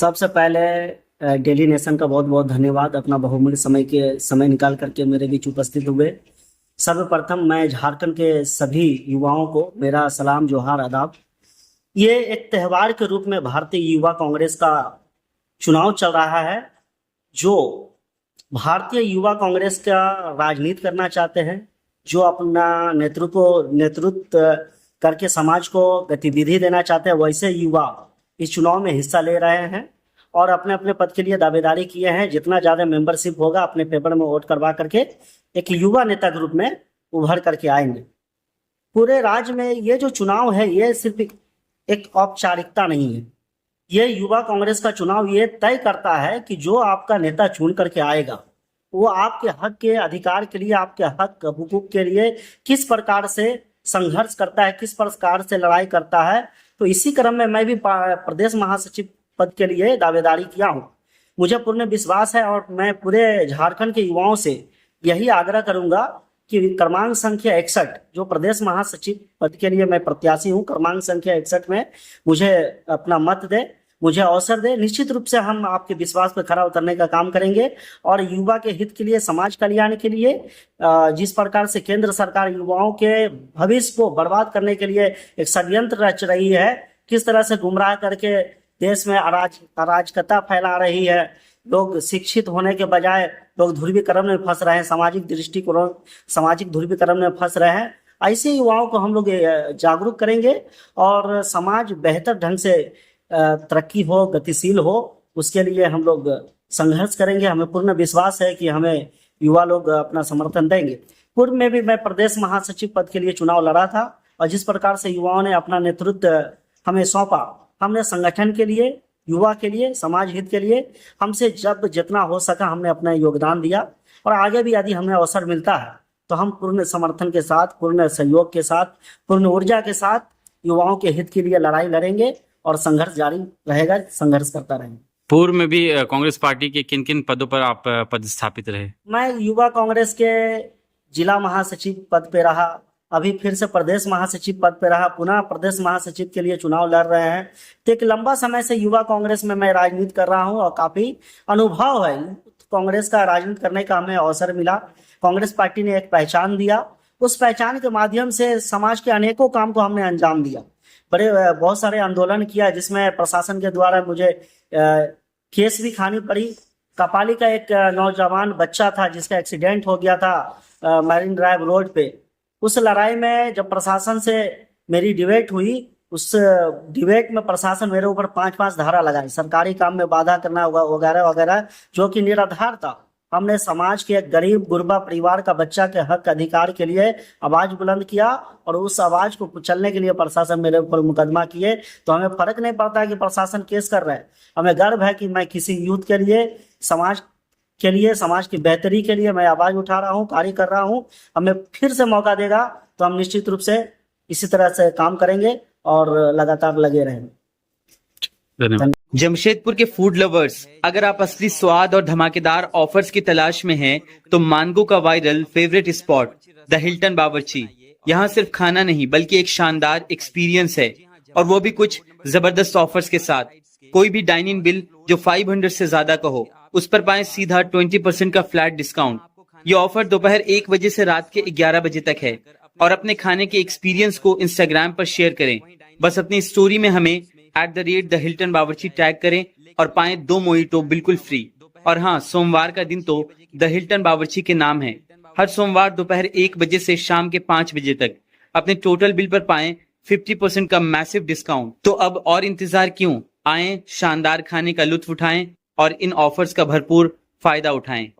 सबसे पहले daily nation का बहुत बहुत धन्यवाद, अपना बहुमूल्य समय निकाल करके मेरे बीच उपस्थित हुए। सर्वप्रथम मैं झारखंड के सभी युवाओं को मेरा सलाम जोहार आदाब। ये एक त्यौहार के रूप में भारतीय युवा कांग्रेस का चुनाव चल रहा है, जो भारतीय युवा कांग्रेस का राजनीति करना चाहते हैं, जो अपना नेतृत्व करके समाज को गतिविधि देना चाहते हैं, वैसे युवा इस चुनाव में हिस्सा ले रहे हैं और अपने अपने पद के लिए दावेदारी किए हैं। जितना ज़्यादा मेंबरशिप होगा अपने पेपर में वोट करवा करके एक युवा नेता के रूप में उभर करके आएंगे। पूरे राज्य में ये जो चुनाव है ये सिर्फ एक औपचारिकता नहीं है, ये युवा कांग्रेस का चुनाव ये तय करता है कि जो आपका नेता चुन करके आएगा वो आपके हक के अधिकार के लिए, आपके हक हुकूक के लिए किस प्रकार से संघर्ष करता है, किस प्रकार से लड़ाई करता है। तो इसी क्रम में मैं भी प्रदेश महासचिव पद के लिए दावेदारी किया हूँ। मुझे पूर्ण विश्वास है और मैं पूरे झारखंड के युवाओं से यही आग्रह करूंगा कि क्रमांक संख्या 61 जो प्रदेश महासचिव पद के लिए मैं प्रत्याशी हूँ, क्रमांक संख्या 61 में मुझे अपना मत दे, मुझे अवसर दे। निश्चित रूप से हम आपके विश्वास पर खरा उतरने का काम करेंगे और युवा के हित के लिए, समाज कल्याण के लिए, जिस प्रकार से केंद्र सरकार युवाओं के भविष्य को बर्बाद करने के लिए एक षड्यंत्र रच रही है, किस तरह से गुमराह करके देश में अराजकता फैला रही है, लोग शिक्षित होने के बजाय लोग ध्रुवीकरण में फंस रहे हैं, सामाजिक ध्रुवीकरण में फंस रहे हैं। ऐसे युवाओं को हम लोग जागरूक करेंगे और समाज बेहतर ढंग से तरक्की हो, गतिशील हो, उसके लिए हम लोग संघर्ष करेंगे। हमें पूर्ण विश्वास है कि हमें युवा लोग अपना समर्थन देंगे। पूर्व में भी मैं प्रदेश महासचिव पद के लिए चुनाव लड़ा था और जिस प्रकार से युवाओं ने अपना नेतृत्व हमें सौंपा, हमने संगठन के लिए, युवा के लिए, समाज हित के लिए हमसे जब जितना हो सका हमने अपना योगदान दिया और आगे भी यदि हमें अवसर मिलता है तो हम पूर्ण समर्थन के साथ, पूर्ण सहयोग के साथ, पूर्ण ऊर्जा के साथ युवाओं के हित के लिए लड़ाई लड़ेंगे और संघर्ष जारी रहेगा, संघर्ष करता रहेंगे। पूर्व में भी कांग्रेस पार्टी के किन किन पदों पर आप पदस्थापित रहे? मैं युवा कांग्रेस के जिला महासचिव पद पे रहा, अभी फिर से प्रदेश महासचिव पद पे रहा, पुनः प्रदेश महासचिव के लिए चुनाव लड़ रहे हैं। तो एक लंबा समय से युवा कांग्रेस में मैं राजनीति कर रहा हूं और काफी अनुभव है कांग्रेस का। राजनीति करने का हमें अवसर मिला, कांग्रेस पार्टी ने एक पहचान दिया, उस पहचान के माध्यम से समाज के अनेकों काम को हमने अंजाम दिया। बहुत सारे आंदोलन किया जिसमें प्रशासन के द्वारा मुझे केस भी खानी पड़ी। कपाली का एक नौजवान बच्चा था जिसका एक्सीडेंट हो गया था मैरिन ड्राइव रोड पे। उस लड़ाई में जब प्रशासन से मेरी डिबेट हुई, उस डिबेट में प्रशासन मेरे ऊपर 5 धारा लगाई, सरकारी काम में बाधा करना वगैरह वगैरह, जो कि निराधार था। हमने समाज के एक गरीब गुरबा परिवार का बच्चा के हक अधिकार के लिए आवाज बुलंद किया और उस आवाज को कुचलने के लिए प्रशासन मेरे ऊपर मुकदमा किए। तो हमें फर्क नहीं पड़ता कि प्रशासन केस कर रहा है, हमें गर्व है कि मैं किसी यूथ के लिए, समाज के लिए, समाज की बेहतरी के लिए मैं आवाज उठा रहा हूँ, कार्य कर रहा हूँ। हमें फिर से मौका देगा तो हम निश्चित रूप से इसी तरह से काम करेंगे और लगातार लगे रहेंगे। जमशेदपुर के फूड लवर्स, अगर आप असली स्वाद और धमाकेदार ऑफर्स की तलाश में हैं, तो मानगो का viral favourite spot the Hilton बावर्ची। यहाँ सिर्फ खाना नहीं बल्कि एक शानदार एक्सपीरियंस है, और वो भी कुछ जबरदस्त ऑफर्स के साथ। कोई भी डाइनिंग बिल जो 500 से ज्यादा का हो, उस पर पाएं सीधा 20% का फ्लैट डिस्काउंट। ये ऑफर दोपहर 1 बजे से रात के 11 बजे तक है। और अपने खाने के एक्सपीरियंस को इंस्टाग्राम पर शेयर करें। बस अपनी स्टोरी में हमें @द हिल्टन बावर्ची टैग करें और पाएं 2 मोइटो बिल्कुल फ्री। और हाँ, सोमवार का दिन तो द हिल्टन बावर्ची के नाम है। हर सोमवार दोपहर 1 बजे से शाम के 5 बजे तक अपने टोटल बिल पर पाएं 50% का मैसिव डिस्काउंट। तो अब और इंतजार क्यों, आएं, शानदार खाने का लुत्फ उठाएं और इन ऑफर्स का भरपूर फायदा उठाएं।